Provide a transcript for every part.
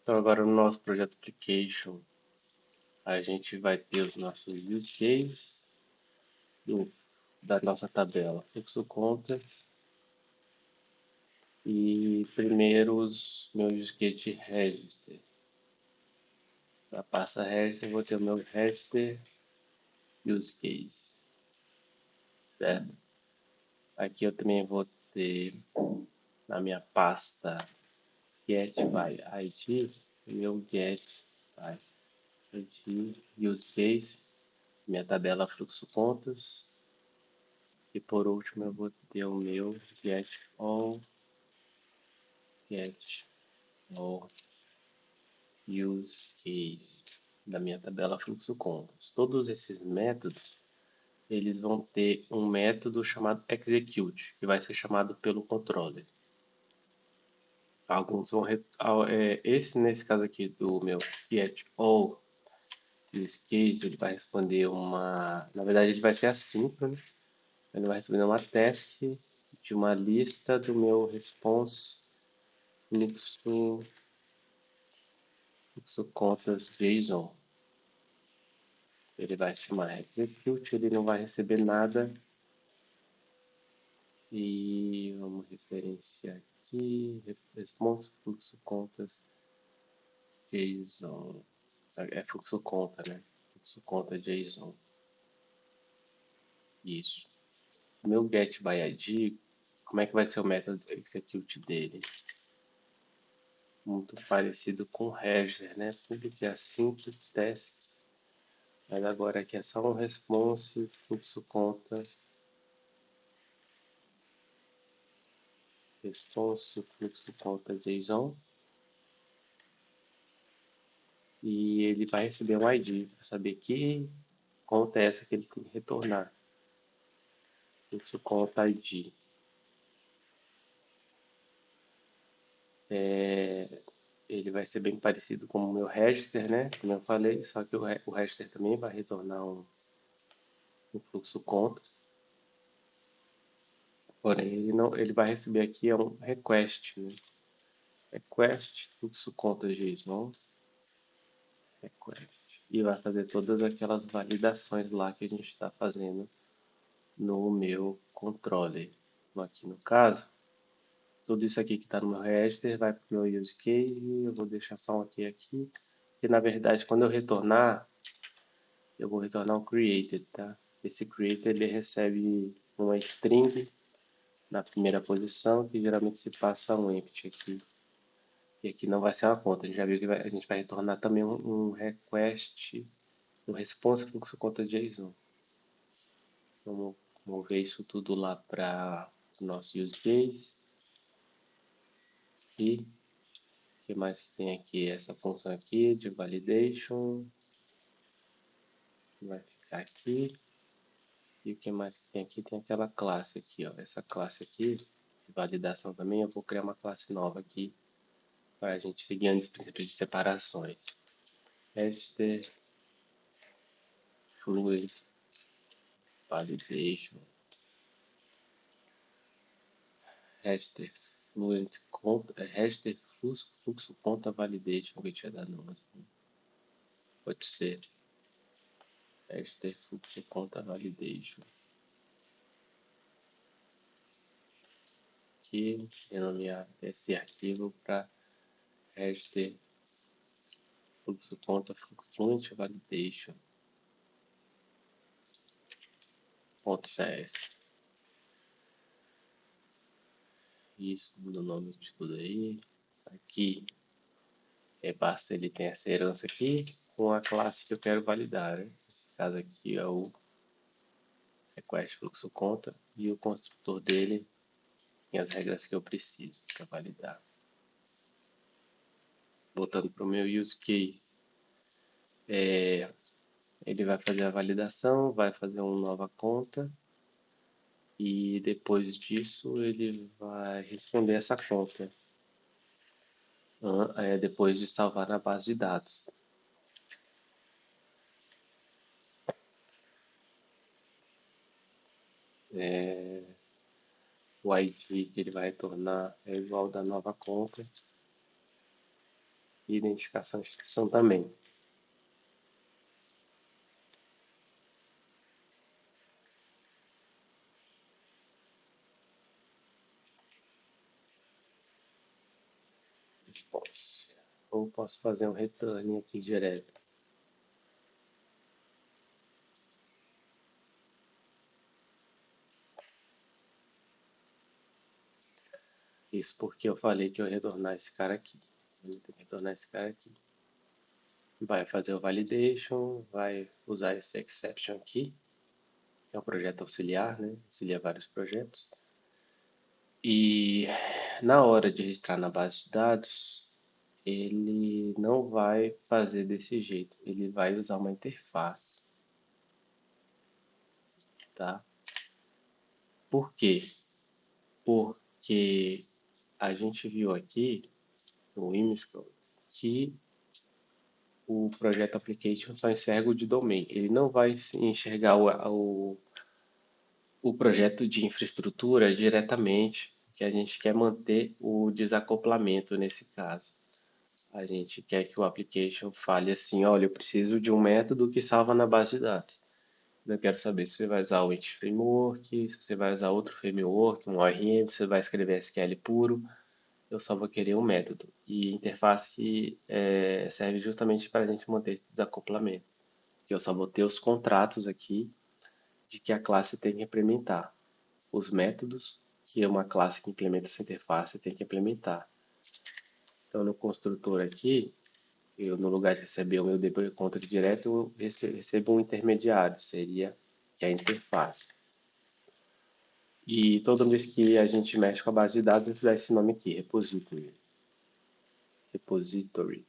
Então agora no nosso projeto application a gente vai ter os nossos use cases da nossa tabela fluxo contas e primeiro os meus use case de register. Na pasta register eu vou ter o meu register use case, certo? Aqui eu também vou ter na minha pasta get by id o meu get by id use case, minha tabela fluxo contas. E por último eu vou ter o meu get all use case da minha tabela fluxo contas. Todos esses métodos eles vão ter um método chamado execute, que vai ser chamado pelo controller. Alguns vão esse nesse caso aqui do meu get all use case, ele vai responder na verdade ele vai ser assíncrono. Ele vai responder uma task de uma lista do meu response fluxo contas JSON. Ele vai chamar execute, ele não vai receber nada. E vamos referenciar aqui, response fluxo contas JSON. É fluxo conta, né? Fluxo conta JSON. Isso. O meu get by id, como é que vai ser o método execute dele? Muito parecido com register, né? Public async task. Mas agora aqui é só um response fluxo conta. Response fluxo conta JSON. E ele vai receber um ID para saber que conta é essa que ele tem que retornar. Fluxo conta ID. Ele vai ser bem parecido com o meu register, né? Como eu falei, só que o register também vai retornar um fluxo conta. Porém, ele vai receber aqui um request, né? Request fluxo conta JSON. Request. E vai fazer todas aquelas validações lá que a gente está fazendo no meu controller. Aqui no caso, tudo isso aqui que está no meu register vai para o meu use case. Eu vou deixar só um aqui. Porque na verdade, quando eu retornar, eu vou retornar um created, tá? Esse created ele recebe uma string na primeira posição, que geralmente se passa um empty aqui. E aqui não vai ser uma conta. A gente já viu que a gente vai retornar também um request, um response fluxo conta JSON. Vamos mover isso tudo lá para o nosso use case. E o que mais que tem aqui? Essa função aqui de validation. Vai ficar aqui. E o que mais que tem aqui? Tem aquela classe aqui, ó. Essa classe aqui, de validação também, eu vou criar uma classe nova aqui para a gente seguir os princípios de separações. Register fluid validation. Register fluid conta, register fluxo conta validation, que eu tinha dado uma. Pode ser. Register fluxo conta validation. Aqui, renomear esse arquivo para register fluxo conta fluid validation. .cs. Isso, muda o nome de tudo aí. Aqui, basta ele ter essa herança aqui com a classe que eu quero validar. Né? Nesse caso aqui é o request fluxo conta e o construtor dele tem as regras que eu preciso para validar. Voltando para o meu use case, ele vai fazer a validação, vai fazer uma nova conta e depois disso ele vai responder essa conta depois de salvar na base de dados. O ID que ele vai retornar é igual da nova conta. e identificação de instituição também. Response. Ou posso fazer um return aqui direto. Isso porque eu falei que eu ia retornar esse cara aqui. Eu tenho que retornar esse cara aqui. Vai fazer o validation, vai usar esse exception aqui, que é um projeto auxiliar, né? Auxilia vários projetos. E na hora de registrar na base de dados, ele não vai fazer desse jeito. Ele vai usar uma interface, tá? Por quê? Porque a gente viu aqui no Imscroll que o projeto application só enxerga o de domain. Ele não vai enxergar o projeto de infraestrutura diretamente, que a gente quer manter o desacoplamento nesse caso. A gente quer que o application fale assim, olha, eu preciso de um método que salva na base de dados. Eu quero saber se você vai usar o Entity Framework, se você vai usar outro framework, um ORM, se você vai escrever SQL puro. Eu só vou querer um método. E interface serve justamente para a gente manter esse desacoplamento. Que eu só vou ter os contratos aqui de que a classe tem que implementar. Os métodos que uma classe que implementa essa interface tem que implementar. Então, no construtor aqui, eu no lugar de receber o meu debug content direto, eu recebo um intermediário, seria que é a interface. E toda vez que a gente mexe com a base de dados, a gente dá esse nome aqui, repository. Repository.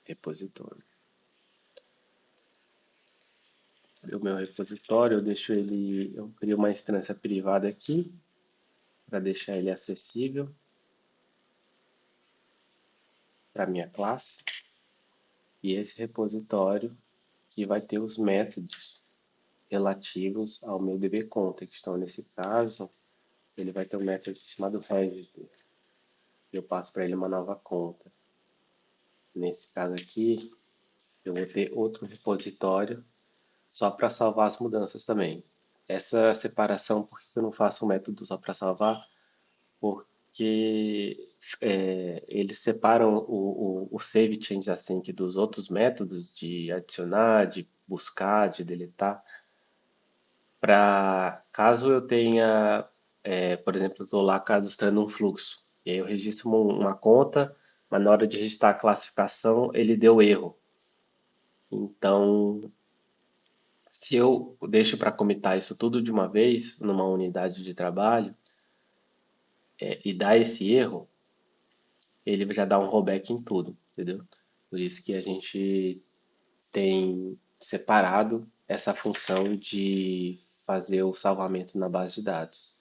Repository. O meu repositório, eu deixo ele, eu crio uma instância privada aqui, para deixar ele acessível para minha classe. E esse repositório que vai ter os métodos relativos ao meu dbcontext. Então, nesse caso, ele vai ter um método chamado register. Eu passo para ele uma nova conta. Nesse caso aqui, eu vou ter outro repositório só para salvar as mudanças também. Essa separação, por que eu não faço um método só para salvar? Porque eles separam o save change async dos outros métodos de adicionar, de buscar, de deletar, para caso eu tenha, por exemplo, eu estou lá cadastrando um fluxo, e aí eu registro uma conta, mas na hora de registrar a classificação ele deu erro. Então, se eu deixo para comitar isso tudo de uma vez, numa unidade de trabalho, e dá esse erro, ele já dá um rollback em tudo, entendeu? Por isso que a gente tem separado essa função de fazer o salvamento na base de dados.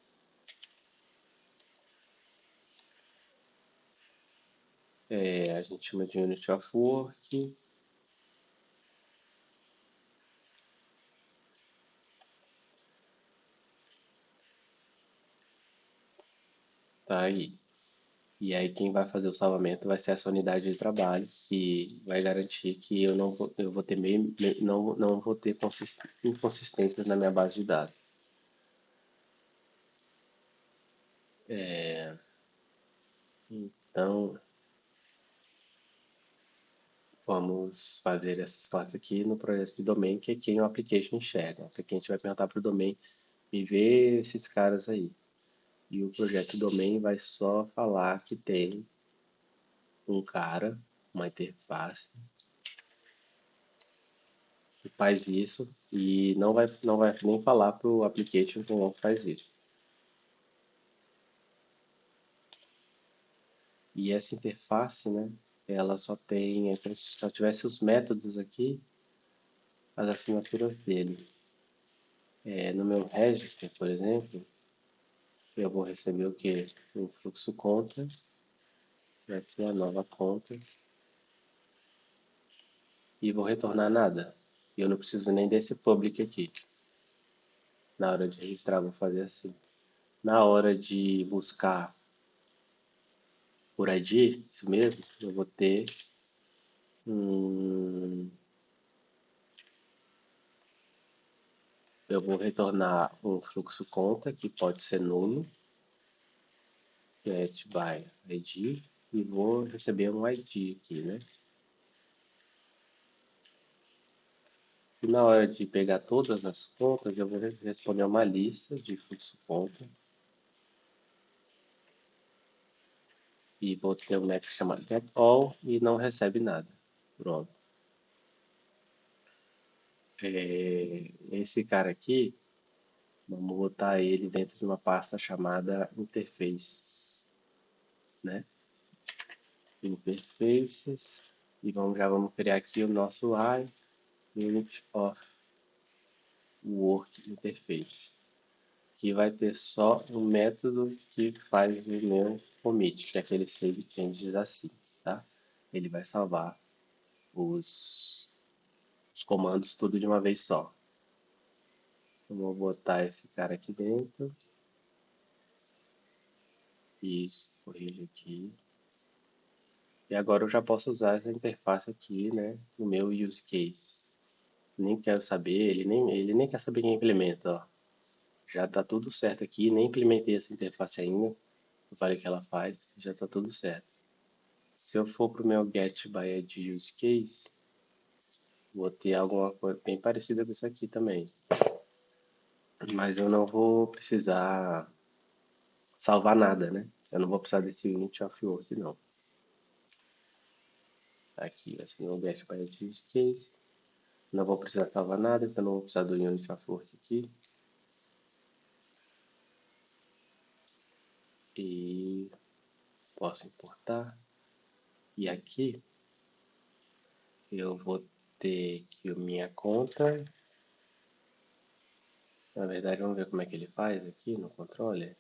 A gente chama de Unity of Work. Tá aí. E aí quem vai fazer o salvamento vai ser essa unidade de trabalho, que vai garantir que eu vou ter não vou ter inconsistências na minha base de dados. Então, vamos fazer essas classes aqui no projeto de domain, que é quem o application enxerga. Que aqui a gente vai perguntar para o domain me ver esses caras aí. E o projeto domain vai só falar que tem um cara, uma interface, que faz isso e não vai nem falar para o application como faz isso. E essa interface, né, ela só tem, como se só tivesse os métodos aqui, as assinaturas dele. No meu register, por exemplo, eu vou receber o que? Um fluxo conta, vai ser a nova conta, e vou retornar nada. E eu não preciso nem desse public aqui. Na hora de registrar, vou fazer assim. Na hora de buscar por ID, isso mesmo, eu vou ter eu vou retornar um fluxo conta que pode ser nulo, get by ID, e vou receber um ID aqui, né? E na hora de pegar todas as contas, eu vou responder uma lista de fluxo conta e vou ter um método chamado getAll e não recebe nada. Pronto. Esse cara aqui, vamos botar ele dentro de uma pasta chamada interfaces, né? Interfaces, e já vamos criar aqui o nosso unit of work interface, que vai ter só um método que faz o meu commit, que é aquele save changes assim, tá? Ele vai salvar os comandos tudo de uma vez só. Vou botar esse cara aqui dentro. Isso, corrige aqui. E agora eu já posso usar essa interface aqui, né, no meu use case. Nem quero saber, ele nem quer saber quem implementa, ó. Já está tudo certo aqui, nem implementei essa interface ainda. Eu falei que ela faz, já está tudo certo. Se eu for para o meu get by ID use case, vou ter alguma coisa bem parecida com isso aqui também. Mas eu não vou precisar salvar nada, né? Eu não vou precisar desse unit of work, não. Aqui vai ser o get by ID use case. Não vou precisar salvar nada, então não vou precisar do unit of work aqui. E posso importar. E aqui eu vou ter que a minha conta. Na verdade, vamos ver como é que ele faz aqui no controller.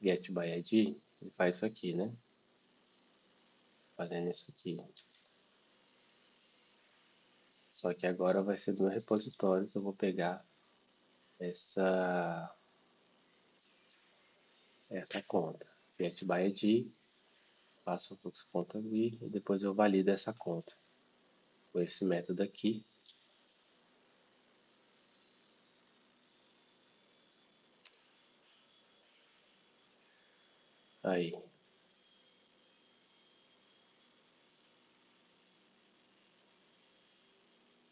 Get by ID, ele faz isso aqui, né? Fazendo isso aqui. Só que agora vai ser do meu repositório que eu vou pegar essa conta. Get by ID, faço o fluxo conta vir e depois eu valido essa conta com esse método aqui. Aí.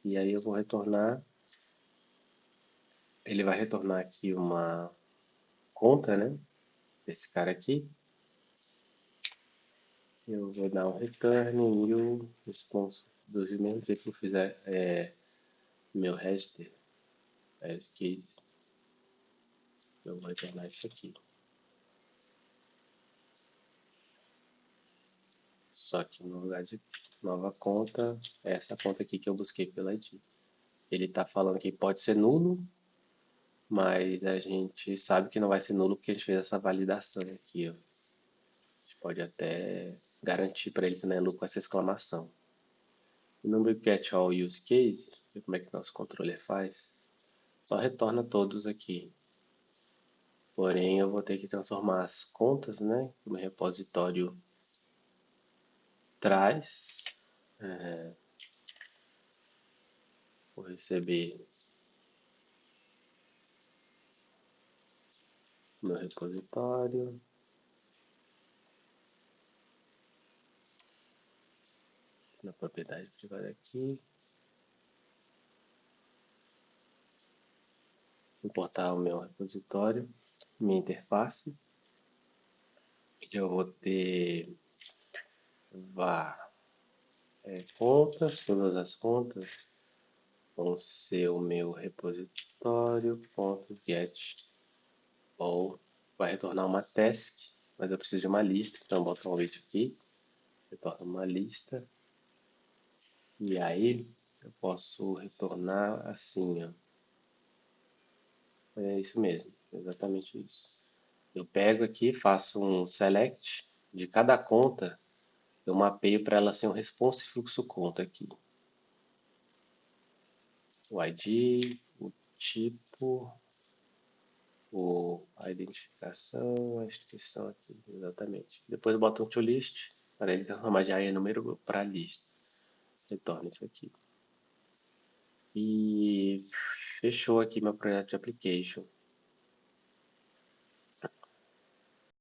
E aí eu vou retornar. Ele vai retornar aqui uma conta, né? Desse cara aqui. Eu vou dar um return new response do mesmo jeito que eu fizer meu register case. Eu vou retornar isso aqui. Só que no lugar de nova conta, é essa conta aqui que eu busquei pela ID. Ele está falando que pode ser nulo, mas a gente sabe que não vai ser nulo porque a gente fez essa validação aqui. Ó. A gente pode até garantir para ele que não é nulo com essa exclamação. E no meu get all use case, ver como é que nosso controller faz, só retorna todos aqui. Porém, eu vou ter que transformar as contas, né, que o meu repositório traz. Vou receber meu repositório. Na propriedade privada aqui. Importar o meu repositório, minha interface. Eu vou ter contas, todas as contas vão ser o meu repositório.get ou vai retornar uma task, mas eu preciso de uma lista, então eu boto um wait aqui, retorna uma lista e aí eu posso retornar assim, ó. É isso mesmo, exatamente isso. Eu pego aqui, faço um select de cada conta, eu mapeio para ela ser um response fluxo conta aqui. O ID, o tipo, a identificação, a instituição aqui, exatamente. Depois bota um toList para ele transformar já em número para a lista. Retorna isso aqui. E fechou aqui meu projeto de application.